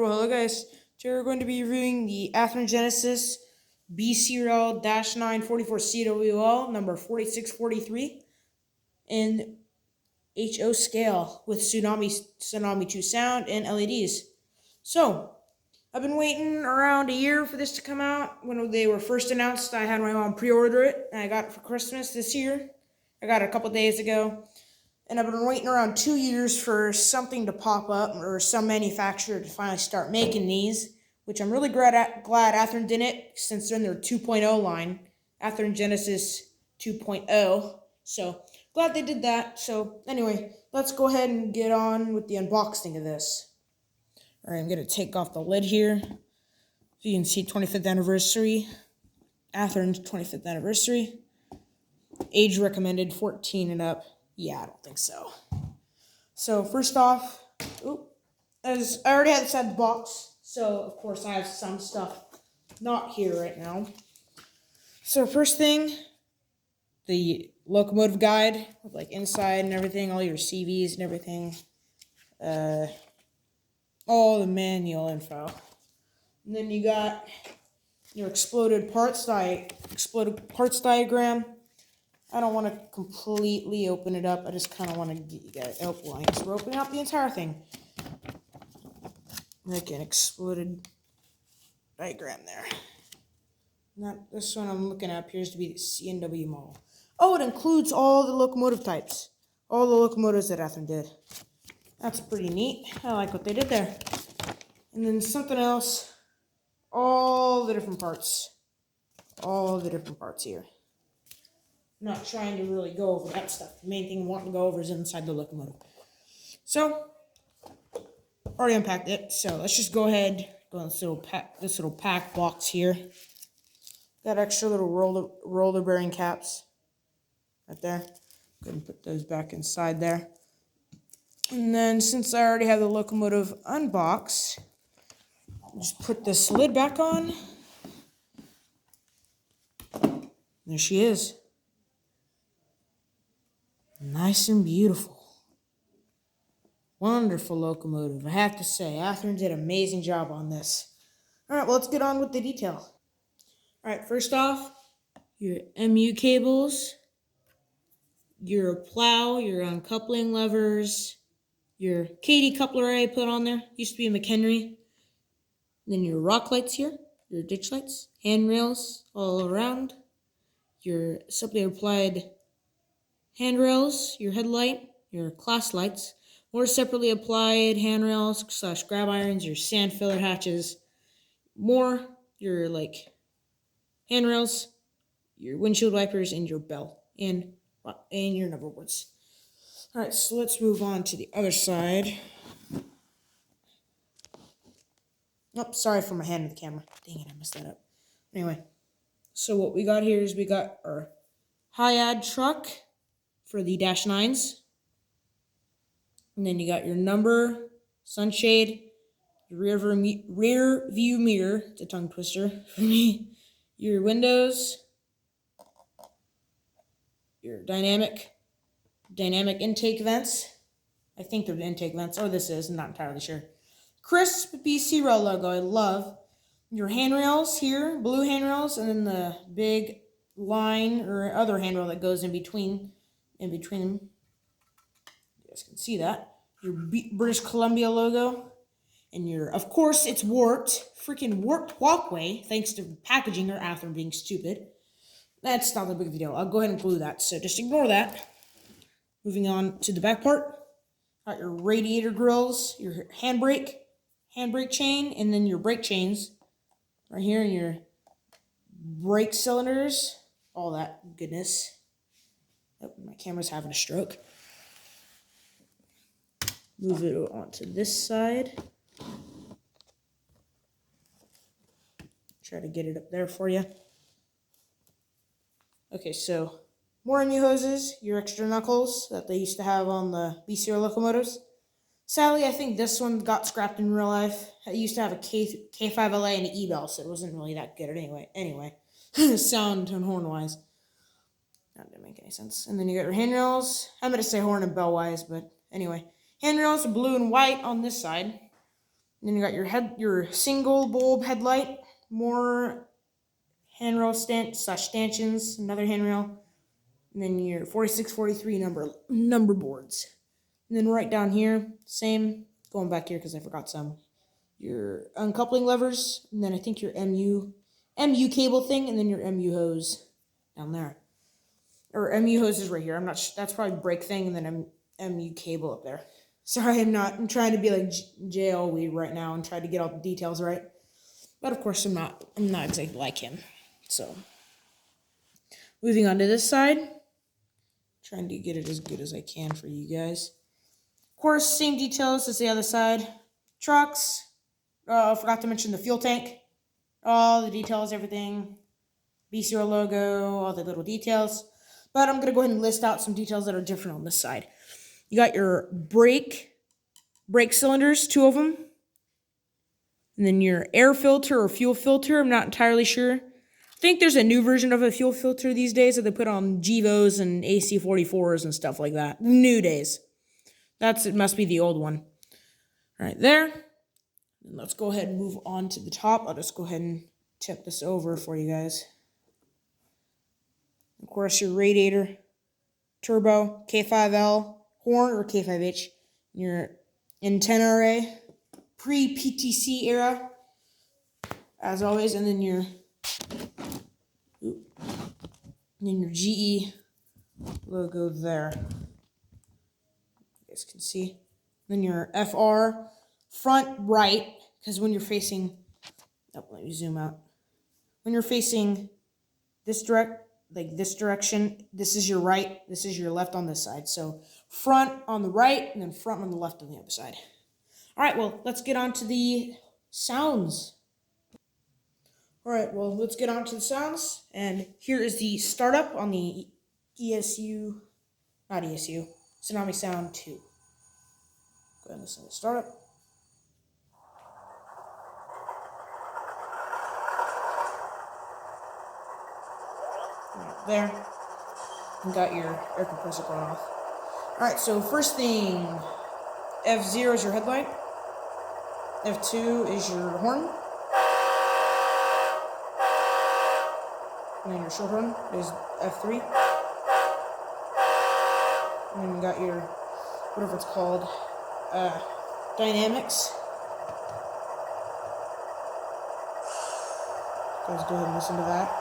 Well, hello guys. Today we're going to be reviewing the Athearn Genesis BCR C44-9WL number 4643 in HO scale with Tsunami 2 sound and LEDs. So, I've been waiting around a year for this to come out. When they were first announced, I had my mom pre-order it, and I got it for Christmas this year. I got it a couple days ago. And I've been waiting around 2 years for something to pop up or some manufacturer to finally start making these, which I'm really glad Athearn did it since they're in their 2.0 line, Athearn Genesis 2.0. So glad they did that. So anyway, let's go ahead and get on with the unboxing of this. All right, I'm gonna take off the lid here. So you can see 25th anniversary, Athearn's 25th anniversary. Age recommended 14 and up. Yeah, I don't think so. So first off, as I already had this out of the box, so of course I have some stuff not here right now. So first thing, the locomotive guide with like inside and everything, all your CVs and everything, all the manual info. And then you got your exploded parts diagram. I don't want to completely open it up. I just kind of want to get you guys outline. So we're opening up the entire thing. Like an exploded diagram there. Not this one I'm looking at appears to be the CNW model. Oh, it includes all the locomotive types. All the locomotives that Athearn did. That's pretty neat. I like what they did there. And then something else. All the different parts. All the different parts here. Not trying to really go over that stuff. The main thing I want to go over is inside the locomotive. So, already unpacked it. So let's just go ahead, go in this little pack box here. Got extra little roller bearing caps right there. Go ahead and put those back inside there. And then since I already have the locomotive unboxed, just put this lid back on. There she is. Nice and beautiful. Wonderful locomotive, I have to say. Athearn did an amazing job on this. Alright, well, let's get on with the detail. Alright, first off, your MU cables, your plow, your uncoupling levers, your KD coupler I put on there, used to be a McHenry. And then your rock lights here, your ditch lights, handrails all around, your simply applied handrails, your headlight, your class lights, more separately applied handrails / grab irons, your sand filler hatches, more your handrails, your windshield wipers, and your bell, and your number boards. All right, so let's move on to the other side. Oh, sorry for my hand in the camera. Dang it, I messed that up. Anyway, so what we got here is we got our high-ad truck for the Dash 9s. And then you got your number, sunshade, your rear view mirror, it's a tongue twister for me, your windows, your dynamic intake vents. I think they're the intake vents. Oh, this is, I'm not entirely sure. Crisp BCR logo, I love. Your handrails here, blue handrails, and then the big line or other handrail that goes in between them. You guys can see that. Your British Columbia logo. And of course, it's freaking warped walkway, thanks to packaging or Athearn being stupid. That's not that big of a deal. I'll go ahead and glue that, so just ignore that. Moving on to the back part. Got your radiator grills, your handbrake chain, and then your brake chains. Right here, and your brake cylinders. All that goodness. Oh, my camera's having a stroke. Move it onto this side. Try to get it up there for you. Okay, so more MU hoses, your extra knuckles that they used to have on the BCR locomotives. Sadly, I think this one got scrapped in real life. I used to have a K5LA and an E-bell, so it wasn't really that good anyway. Sound and horn-wise. That didn't make any sense. And then you got your handrails. I'm going to say horn and bell-wise, but anyway. Handrails are blue and white on this side. And then you got your single bulb headlight, more handrail stanchions, another handrail, and then your 4643 number boards. And then right down here, same, going back here because I forgot some. Your uncoupling levers, and then I think your MU cable thing, and then your MU hose down there. Or MU hose is right here. I'm not sure. That's probably brake thing, and then MU cable up there. Sorry, I'm trying to be like JL Weed right now and try to get all the details right. But of course I'm not exactly like him. So moving on to this side. Trying to get it as good as I can for you guys. Of course, same details as the other side. Trucks. I forgot to mention the fuel tank. All the details, everything. BCR logo, all the little details. But I'm going to go ahead and list out some details that are different on this side. You got your brake cylinders, 2 of them. And then your air filter or fuel filter, I'm not entirely sure. I think there's a new version of a fuel filter these days that they put on Gevos and AC44s and stuff like that. New days. It must be the old one. Right there. And let's go ahead and move on to the top. I'll just go ahead and tip this over for you guys. Of course, your radiator, turbo, K5L, horn or K5H, your antenna array, pre-PTC era, as always, and then your GE logo there. You guys can see. Then your FR front right, because when you're facing, let me zoom out. When you're facing this direction, this is your right, this is your left on this side. So front on the right, and then front on the left on the other side. All right, well, let's get on to the sounds. All right, well, let's get on to the sounds. And here is the startup on the Tsunami Sound 2. Go ahead and listen to the startup. Right there. You got your air compressor going off. All right, so first thing, F0 is your headlight. F2 is your horn. And then your short horn is F3. And then you got your, whatever it's called, dynamics. Guys, go ahead and listen to that.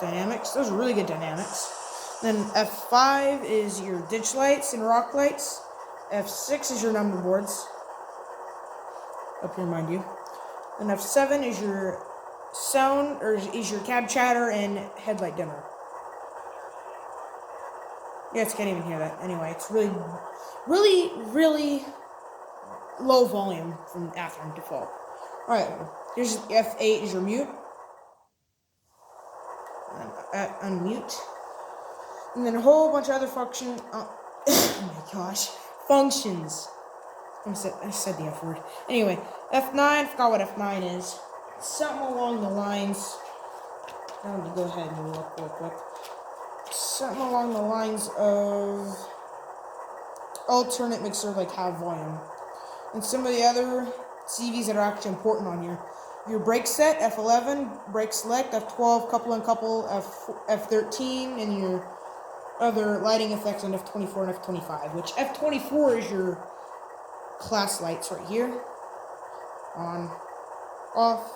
Dynamics, those are really good dynamics. Then F5 is your ditch lights and rock lights. F6 is your number boards. Up here, mind you. And F7 is your sound, or is your cab chatter and headlight dimmer. You guys can't even hear that. Anyway, it's really, really, really low volume from Athearn default. Alright, here's F8 is your mute. And unmute. And then a whole bunch of other functions. Oh my gosh. Functions. I said the F word. Anyway, F9, I forgot what F9 is. Something along the lines. I'm going to go ahead and look real quick. Something along the lines of alternate mixer, like half volume. And some of the other CVs that are actually important on here. Your brake set, F11, brake select, F12, couple and couple, F13, and your other lighting effects on F24 and F25, which F24 is your class lights right here. On, off,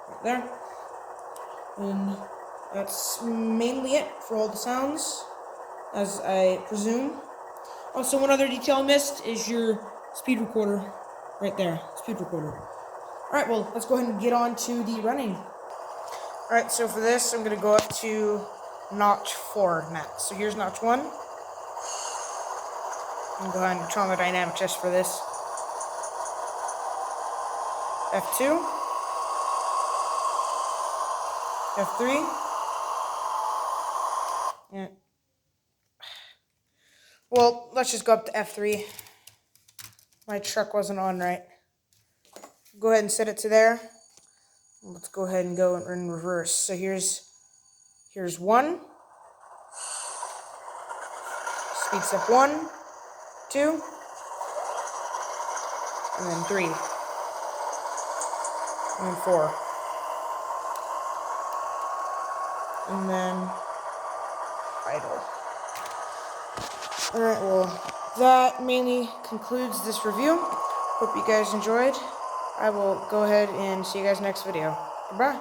right there. And that's mainly it for all the sounds, as I presume. Also, one other detail I missed is your speed recorder right there, speed recorder. Alright, well, let's go ahead and get on to the running. Alright, so for this, I'm going to go up to notch 4 next. So here's notch 1. I'm going to go ahead and turn on the dynamic just for this. F2. F3. Yeah. Well, let's just go up to F3. My truck wasn't on right. Go ahead and set it to there. Let's go ahead and go in reverse. So here's 1. Speeds up 1. 2, and then 3, and then 4, and then idle. Alright, well, that mainly concludes this review. Hope you guys enjoyed. I will go ahead and see you guys next video. Goodbye.